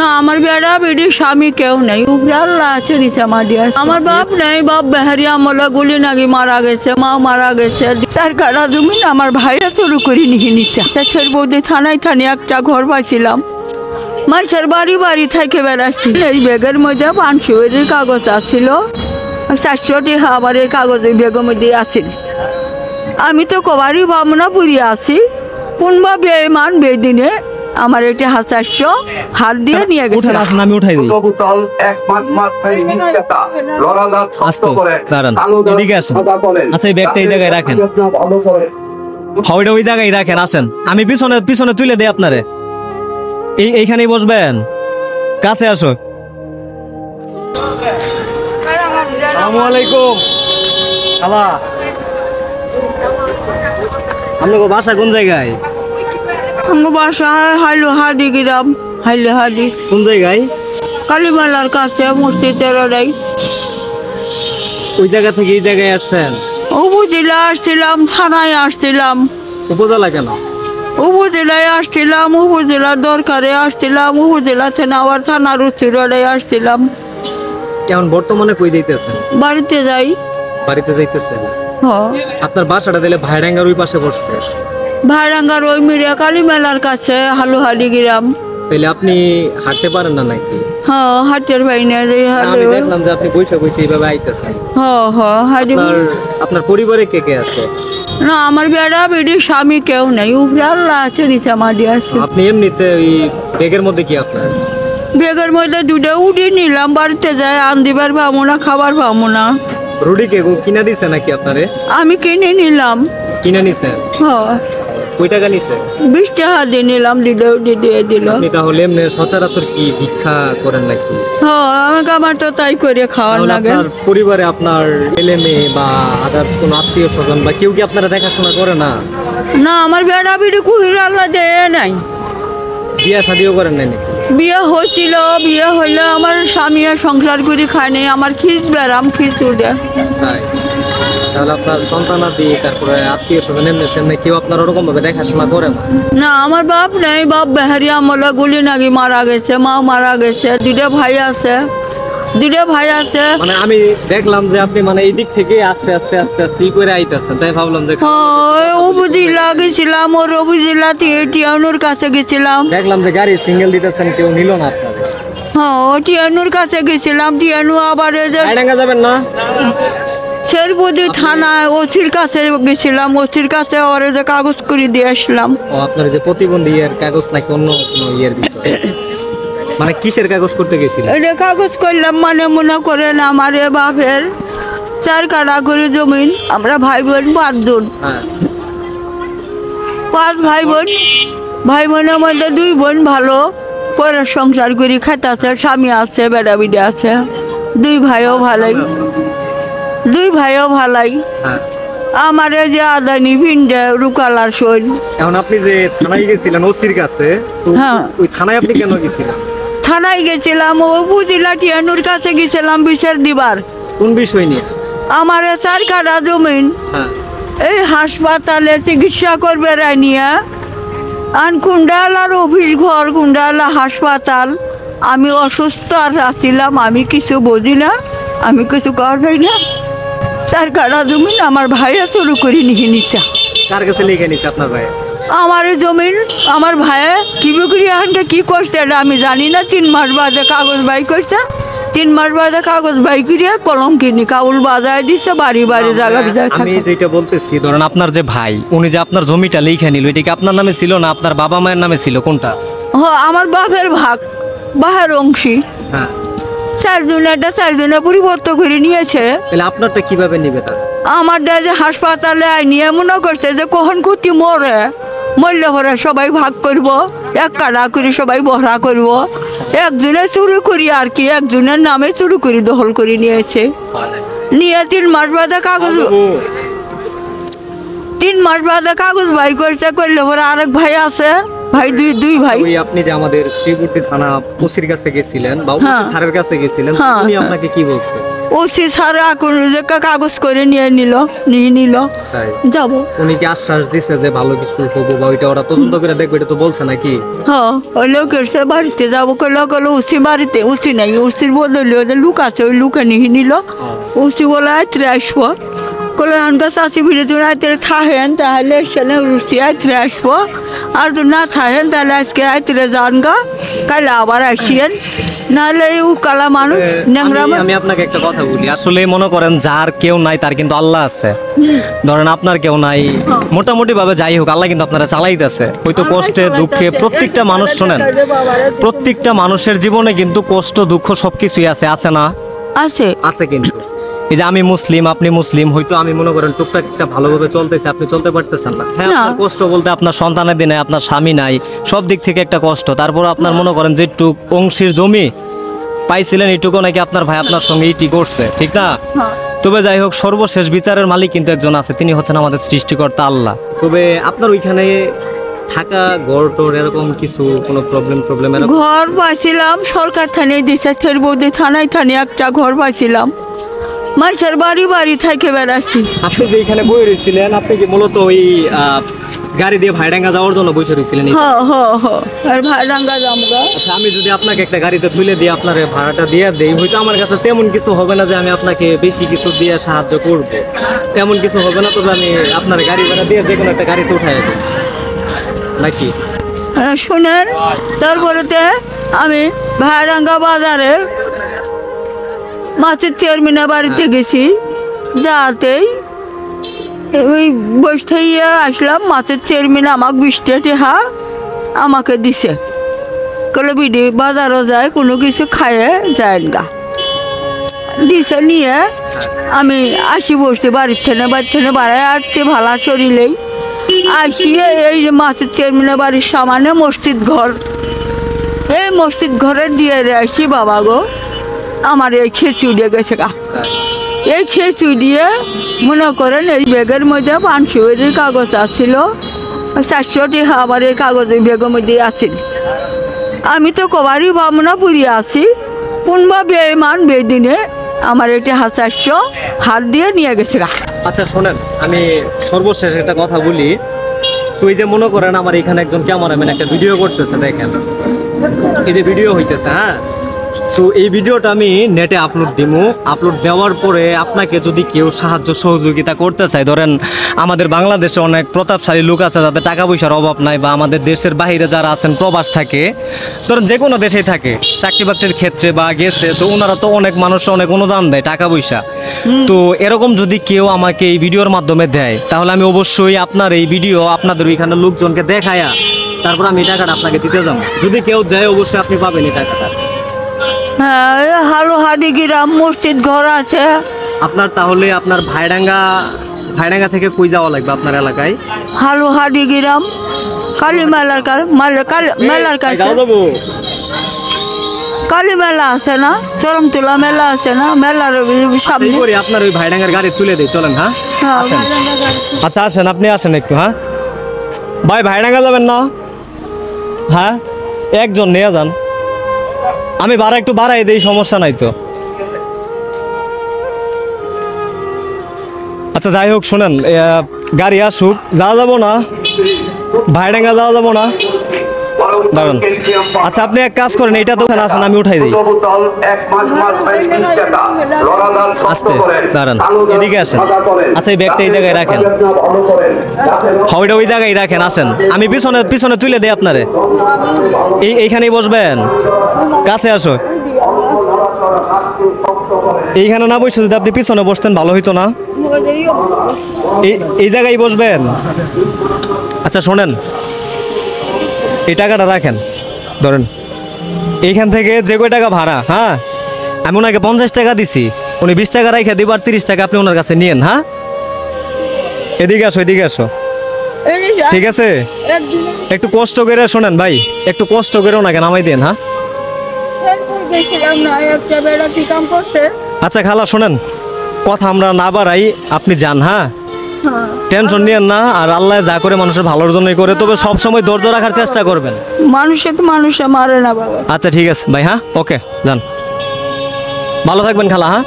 না আমার বেড়া বেড়ি স্বামী কেউ নেই, উপরে আল্লাহ আছে, নিচে মাটি আছে। আমার বাপ নেই, বাপ বেহারি আমলা গুলি নাকি মারা গেছে, মা মারা গেছে। তার কাটা জমি আমার ভাইরা চুরি করে নিয়ে নিচ্ছে। শেষের বৌদি থানায় একটা ঘর পাইছিলাম, মানুষের বাড়ি বাড়ি থেকে বেড়াচ্ছি। এই ব্যাগের মধ্যে 500 কাগজ আছিল, 400 টাকা আবার এই কাগজ ব্যাগের মধ্যে আছিল। আমি তো কবারই ভাবনা পুরি আছি, কোনবা বেমান বেদিনে আমার এটা 400 হাত দিয়ে নিয়ে গেছে। আমি উঠাই দিই। আচ্ছা এই ব্যাগটা এই জায়গায় রাখেন, ওই জায়গায় রাখেন। আসেন আমি পিছনে পিছনে তুলে দেই আপনারে। এইখানেই বসবেন, কাছে আসো। আসসালামু আলাইকুম। খালা, আপনার বাসা কোন জায়গায়? বাসা হাইলোহাটি গ্রাম। হাইলোহাটি কোন জায়গায়? কালীমালার কাছে, মসজিদের ওটাই। ওই জায়গা থেকে এই জায়গায় আসছেন? উপজেলা আসছিলাম, থানায় আসছিলাম। উপজেলা কেন? উপজেলায় আসছিলাম, উপজেলার দরকারে আসছিলাম, উপজেলাতে নেওয়ার থানার উচ্চরায় আসছিলাম। এখন বর্তমানে কই যাইতেছেন? বাড়িতে যাই। বাড়িতে যাইতেছেন? হ্যাঁ। আপনার বাসাটা দিলে ভাইরাঙ্গার ওই পাশে পড়ছে? ভাইরাঙ্গার ওই মিরিয়া কালী মেলার কাছে, হালুহালি গ্রাম। তাহলে আপনি হাঁটতে পারেন না নাকি? হ্যাঁ, হাটের ভাই না। আমি দেখলাম যে আপনি বইসা বইসা এইভাবে আইতেছেন। হ্যাঁ হ্যাঁ, হাঁটি। আপনার পরিবারে কে কে আছে? না আমার বেড়া বেড়ি স্বামী কেউ নেই, উপরে আল্লাহ আছে, নিচে মাটি আছে। আপনি এমনিতে ওই ব্যাগের মধ্যে কি আপনার? ব্যাগের মধ্যে দুটো উঠি নিলাম, বাড়িতে যাই আন্দিবার পাবো না, খাবার পাবো না। রুটি কে কিনা দিছে নাকি আপনারে? আমি কিনে নিলাম। কিনে নিছেন? হ্যাঁ। কই টাকা নিছে? 20 টাকা দিয়ে নিলাম, দিয়ে দিল। আপনি তাহলে এমনি সচরাচর কি ভিক্ষা করেন নাকি? হ্যাঁ, আমার তো তাই করে খাওয়ার লাগে। আপনার পরিবারে আপনার ছেলে মেয়ে বা আদার্স কোন আত্মীয় স্বজন বা কেউ কি আপনারা দেখাশোনা করে না? না আমার বেড়া বেড়ি কুহির আল্লাহ দেয় নাই। বিয়া শাদিও করেন নাই নাকি? বিয়ে হয়েছিল, বিয়ে হইলে আমার স্বামী সংসার করে খায় নাই, আমার খিচ বেড়াম, খিচ উঠে। তাই? তাহলে আপনার সন্তানাদি তারপরে আত্মীয় স্বজন এমনি কেউ আপনার ওরকম ভাবে দেখাশোনা করে না? না আমার বাপ নেই, বাপ বেহারি আমলা গুলি নাকি মারা গেছে, মা মারা গেছে। দুটো ভাই আছে। মানে আমি দেখলাম যে আপনি মানে এই দিক থেকে আস্তে আস্তে আস্তে আস্তে করে আইতেছেন, তাই ভাবলাম যে উপজেলা গেছিলাম, ওর উপজেলা টিয়ানুর কাছে গেছিলাম। দেখলাম যে গাড়ি সিঙ্গেল দিতেছেন, কেউ নিল না আপনাদের। হ্যাঁ, টিয়ানুর কাছে গেছিলাম। টিয়ানু আবার যাবেন না, শেরপুদি থানায় ওসির কাছে গেছিলাম, ওসির কাছে ওর যে কাগজ করে দিয়ে আসলাম। ও আপনার যে প্রতিবন্ধী এর কাগজ নাকি অন্য কোনো ইয়ের বিষয়? মানে কিসের কাগজ করতে গেছিলেন? এটা কাগজ করলাম, মানে মনে করেন আমার বাপের 4 কাঠা করে জমিন, আমরা ভাই বোন 5 জন। 5 ভাই বোন। ভাই বোনের মধ্যে 2 বোন ভালো পরে সংসার করে খাইতেছে, স্বামী আছে, বেড়া বিড়ি আছে। 2 ভাইও ভালাই। আমার যে আদানি ভিন্ডে রুকালার শৈল। এখন আপনি যে থানায় গেছিলেন ওসির কাছে, হ্যাঁ, ওই থানায় আপনি কেন গেছিলেন? থানায় গেছিলাম, ও বুঝিলা টিয়ানুর কাছে গেছিলাম বিচার দিবার। কোন বিষয় নিয়ে? আমার 4 কাঠা জমিন এই হাসপাতালে চিকিৎসা করবে রানিয়া আন কুন্ডালার অফিস ঘর, কুন্ডালা হাসপাতাল। আমি অসুস্থ আছিলাম, আমি কিছু বুঝি না, আমি কিছু করবই না। 4 কাঠা জমিন আমার ভাইয়া চুরি করে নিয়ে নিচ্ছে। কার কাছে লিখে নিচ্ছে আপনার ভাই? আমার জমিন আমার ভাইয়া কি বিক্রি আনকে কি করছে এটা আমি জানি না। 3 মাস বাদে কাগজ বাই করছে, 3 মাস বাদে কাগজ বাই করিয়া কলম কিনি কাউল বাজায় দিচ্ছে, বাড়ি বাড়ি জায়গা। আমি যেটা বলতেছি, ধরেন আপনার যে ভাই, উনি যে আপনার জমিটা লিখে নিল, এটা কি আপনার নামে ছিল না আপনার বাবা মায়ের নামে ছিল, কোনটা? আমার বাপের ভাগ, বাহের অংশী। 4 জনে পরিবর্তন করে নিয়েছে। তাহলে আপনারটা কিভাবে নিবে? তার আমার যে হাসপাতালে নিয়ে মনে করছে যে কখন কুতি মরে, মরলে ভরে সবাই ভাগ করব, 1 কাঠা করে সবাই বহরা করব। একজনে চুরি করি আর কি, একজনের নামে চুরি করি দখল করে নিয়েছে। নিয়ে 3 মাস বাদে কাগজ, 3 মাস বাদে কাগজ বাই করতে, করলে ভরে আরেক ভাই আছে, ভাই দুই ভাই। ওই আপনি যে আমাদের শ্রীপুরটি থানা ওসির কাছে গেছিলেন বা স্যারের কাছে গেছিলেন, উনি আপনাকে কি বলছে? ওসি ছাড়া কোন যে কাগজ করে নিয়ে নিল তাই যাবো। উনি কি আশ্বাস দিছে যে ভালো কিছু হবো বা ওইটা ওরা তদন্ত করে দেখবে, এটা তো বলছে নাকি? হ্যাঁ ওই লোকের সে বাড়িতে যাবো কলো উসি বাড়িতে উসি নাই, উসির বদলে ওদের লুক আছে, ওই লুকে নিয়ে নিল। উসি বলে আইতরে আসবো, কলে আনকা চাষি ভিড়ে তুমি আইতরে থাকেন তাহলে সেনে উসি আইতরে আসবো, আর যদি না থাকেন তাহলে আজকে আইতরে যান গা, কালে আবার আসিয়েন, নাহলে কালা মানুষ ন্যাংরা আমি আপনাকে একটা কথা বলি, আসলে মনে করেন যার কেউ নাই তার কিন্তু আল্লাহ আছে। ধরেন আপনার কেউ নাই, মোটামুটি ভাবে যাই হোক আল্লাহ কিন্তু আপনারা চালাইতেছে। হয়তো কষ্টে দুঃখে প্রত্যেকটা মানুষ, শোনেন, প্রত্যেকটা মানুষের জীবনে কিন্তু কষ্ট দুঃখ সবকিছুই আছে, আছে না? আছে আছে কিন্তু এই যে আমি মুসলিম আপনি মুসলিম, হয়তো আমি মনে করেন টুকটাক একটা ভালোভাবে চলতেছে, আপনি চলতে পারতেছেন না। হ্যাঁ, আপনার কষ্ট বলতে আপনার সন্তানের দিনে আপনার স্বামী নাই, সব দিক থেকে একটা কষ্ট। তারপর আপনার মনে করেন যে টুক অংশীর জমি পাইছিলেন, এইটুকু নাকি আপনার ভাই আপনার সঙ্গে ইটি করছে, ঠিক না? তবে যাই হোক, সর্বশেষ বিচারের মালিক কিন্তু একজন আছে, তিনি হচ্ছেন আমাদের সৃষ্টিকর্তা আল্লাহ। তবে আপনার ওইখানে থাকা ঘর টর এরকম কিছু কোনো প্রবলেম ঘর পাইছিলাম, সরকার থানায় দিছে, বৌদি থানায় একটা ঘর পাইছিলাম, মানুষের বাড়ি বাড়ি থেকে বেড়াচ্ছি। আপনি যে এখানে বই রয়েছিলেন, আপনি কি মূলত ওই গাড়ি দিয়ে ভাইডাঙ্গা যাওয়ার জন্য বসে রয়েছিলেন? আর ভাইডাঙ্গা যামগা। আচ্ছা, আমি যদি আপনাকে একটা গাড়িতে তুলে দিয়ে আপনার ভাড়াটা দিয়ে দেই, হয়তো আমার কাছে তেমন কিছু হবে না যে আমি আপনাকে বেশি কিছু দিয়ে সাহায্য করব, তেমন কিছু হবে না। তবে আমি আপনার গাড়ি ভাড়া দিয়ে যে কোনো একটা গাড়িতে উঠাই দেব নাকি? শুনেন, তারপরেতে আমি ভাইডাঙ্গা বাজারে মাছের চেয়ারম্যানের বাড়িতে গেছি, যাতেই ওই বসে আসলাম, মাছের চেয়ারম্যান আমাকে 20টা টাকা আমাকে দিছে, কলে বিডি বাজারও যায় কোনো কিছু খায়ে যায় গা, দিছে নিয়ে আমি আসি বসছি বাড়ির থেকে বাড়ায় আসছে ভালো শরীরেই আসিয়ে এই যে মাছের চেয়ারম্যানের বাড়ির সামনে মসজিদ ঘর, এই মসজিদ ঘরে দিয়ে আসি বাবা গো, আমার এই খেচুড়িয়ে গেছে গা। এই খেচুড়িয়ে মনে করেন এই ব্যাগের মধ্যে 500 কাগজ আসছিল, 400 টাকা আমার এই কাগজের ব্যাগের মধ্যে আসছিল। আমি তো কবারই ভাবনা পুড়িয়ে আসি, কোনবা বেমান বেদিনে আমার এটি 400 হাত দিয়ে নিয়ে গেছে গা। আচ্ছা শোনেন, আমি সর্বশেষ একটা কথা বলি, তুই যে মনে করেন আমার এখানে একজন ক্যামেরাম্যান একটা ভিডিও করতেছে, দেখেন এই যে ভিডিও হইতেছে, হ্যাঁ, তো এই ভিডিওটা আমি নেটে আপলোড দিব। আপলোড দেওয়ার পরে আপনাকে যদি কেউ সাহায্য সহযোগিতা করতে চায়, ধরেন আমাদের বাংলাদেশে অনেক প্রতাপশালী লোক আছে যাদের টাকা পয়সার অভাব নাই, বা আমাদের দেশের বাইরে যারা আছেন প্রবাস থাকে, ধরেন যে কোনো দেশেই থাকে, চাকরি বাকরির ক্ষেত্রে বা গেছে, তো ওনারা তো অনেক মানুষ অনেক অনুদান দেয় টাকা পয়সা। তো এরকম যদি কেউ আমাকে এই ভিডিওর মাধ্যমে দেয়, তাহলে আমি অবশ্যই আপনার এই ভিডিও আপনাদের ওইখানে লোকজনকে দেখায়া তারপর আমি টাকাটা আপনাকে দিতে যাবো। যদি কেউ দেয় অবশ্যই আপনি পাবেন এই টাকাটা। হ্যাঁ, হালুহাদি গ্রাম মসজিদ ঘর আছে আপনার। তাহলে আপনার ভাইডাঙ্গা থেকে কই যাওয়া লাগবে আপনার এলাকায়? হালুহাদি গ্রাম কালী মেলার কাছে কালী মেলা আছে না, চরমতলা মেলা আছে না, মেলার সামনে আপনার ওই ভাইডাঙ্গার গাড়ি তুলে দেই, চলেন। হ্যাঁ, আচ্ছা আসেন, আপনি আসেন একটু। হ্যাঁ ভাই, ভাইডাঙ্গা যাবেন না? হ্যাঁ, একজন নিয়ে যান, আমি ভাড়া একটু বাড়াই দেই, সমস্যা নাই তো। আচ্ছা যাই হোক, শোনেন, গাড়ি আসুক, যাওয়া যাবো না ভাইডাঙ্গা, যাওয়া যাবো না, দাঁড়ান। আচ্ছা আপনি এক কাজ করেন, এইটা তো ওখানে আসেন, আমি উঠাই দিই। আস্তে দাঁড়ান, এদিকে আসেন। আচ্ছা এই ব্যাগটা এই জায়গায় রাখেন, ওইটা ওই জায়গায় রাখেন, আসেন, আমি পিছনে তুলে দিই আপনারে। এইখানেই বসবেন, কাছে আসো। এইখানে না বসে যদি আপনি পিছনে বসতেন ভালো হইতো না? এই জায়গায় বসবেন। আচ্ছা শোনেন, এই টাকাটা রাখেন, ধরেন এইখান থেকে যে কয় টাকা ভাড়া, হ্যাঁ আমি ওনাকে 50 টাকা দিছি, উনি 20 টাকা রাখে দিবার, 30 টাকা আপনি ওনার কাছে নিয়েন। হ্যাঁ, এদিকে আসো, এদিকে আসো, ঠিক আছে? একটু কষ্ট করে শোনেন ভাই, একটু কষ্ট করে ওনাকে নামাই দেন। হ্যাঁ আচ্ছা খালা শোনেন, কথা আমরা না বাড়াই, আপনি যান। হ্যাঁ, টেনশন নিয়েন না, আর আল্লাহ যা করে মানুষের ভালোর জন্যই করে, তবে সব সময় ধৈর্য রাখার চেষ্টা করবেন। মানুষে মারে না বাবা। আচ্ছা ঠিক আছে ভাই, হ্যাঁ ওকে, যান, ভালো থাকবেন খালা। হ্যাঁ।